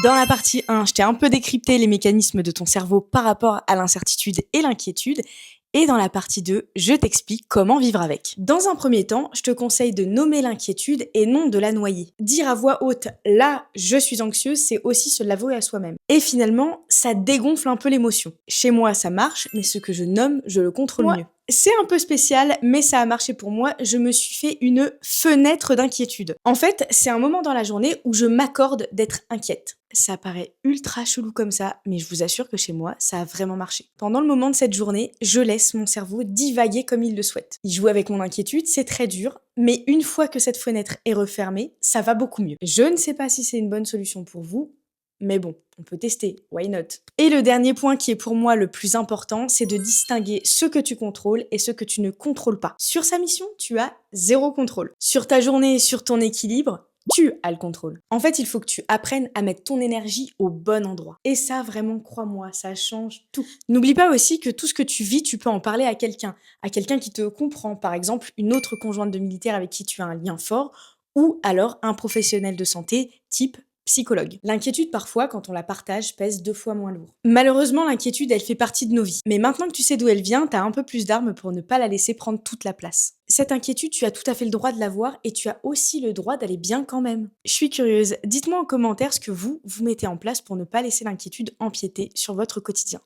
Dans la partie 1, je t'ai un peu décrypté les mécanismes de ton cerveau par rapport à l'incertitude et l'inquiétude. Et dans la partie 2, je t'explique comment vivre avec. Dans un premier temps, je te conseille de nommer l'inquiétude et non de la noyer. Dire à voix haute «là, je suis anxieuse», c'est aussi se l'avouer à soi-même. Et finalement, ça dégonfle un peu l'émotion. Chez moi, ça marche, mais ce que je nomme, je le contrôle mieux. C'est un peu spécial, mais ça a marché pour moi. Je me suis fait une fenêtre d'inquiétude. En fait, c'est un moment dans la journée où je m'accorde d'être inquiète. Ça paraît ultra chelou comme ça, mais je vous assure que chez moi, ça a vraiment marché. Pendant le moment de cette journée, je laisse mon cerveau divaguer comme il le souhaite. Il joue avec mon inquiétude, c'est très dur, mais une fois que cette fenêtre est refermée, ça va beaucoup mieux. Je ne sais pas si c'est une bonne solution pour vous, mais bon, on peut tester, why not? Et le dernier point qui est pour moi le plus important, c'est de distinguer ce que tu contrôles et ce que tu ne contrôles pas. Sur sa mission, tu as zéro contrôle. Sur ta journée et sur ton équilibre, tu as le contrôle. En fait, il faut que tu apprennes à mettre ton énergie au bon endroit. Et ça, vraiment, crois-moi, ça change tout. N'oublie pas aussi que tout ce que tu vis, tu peux en parler à quelqu'un qui te comprend. Par exemple, une autre conjointe de militaire avec qui tu as un lien fort, ou alors un professionnel de santé type psychologue. L'inquiétude, parfois, quand on la partage, pèse 2 fois moins lourd. Malheureusement, l'inquiétude, elle fait partie de nos vies. Mais maintenant que tu sais d'où elle vient, t'as un peu plus d'armes pour ne pas la laisser prendre toute la place. Cette inquiétude, tu as tout à fait le droit de l'avoir et tu as aussi le droit d'aller bien quand même. Je suis curieuse, dites-moi en commentaire ce que vous mettez en place pour ne pas laisser l'inquiétude empiéter sur votre quotidien.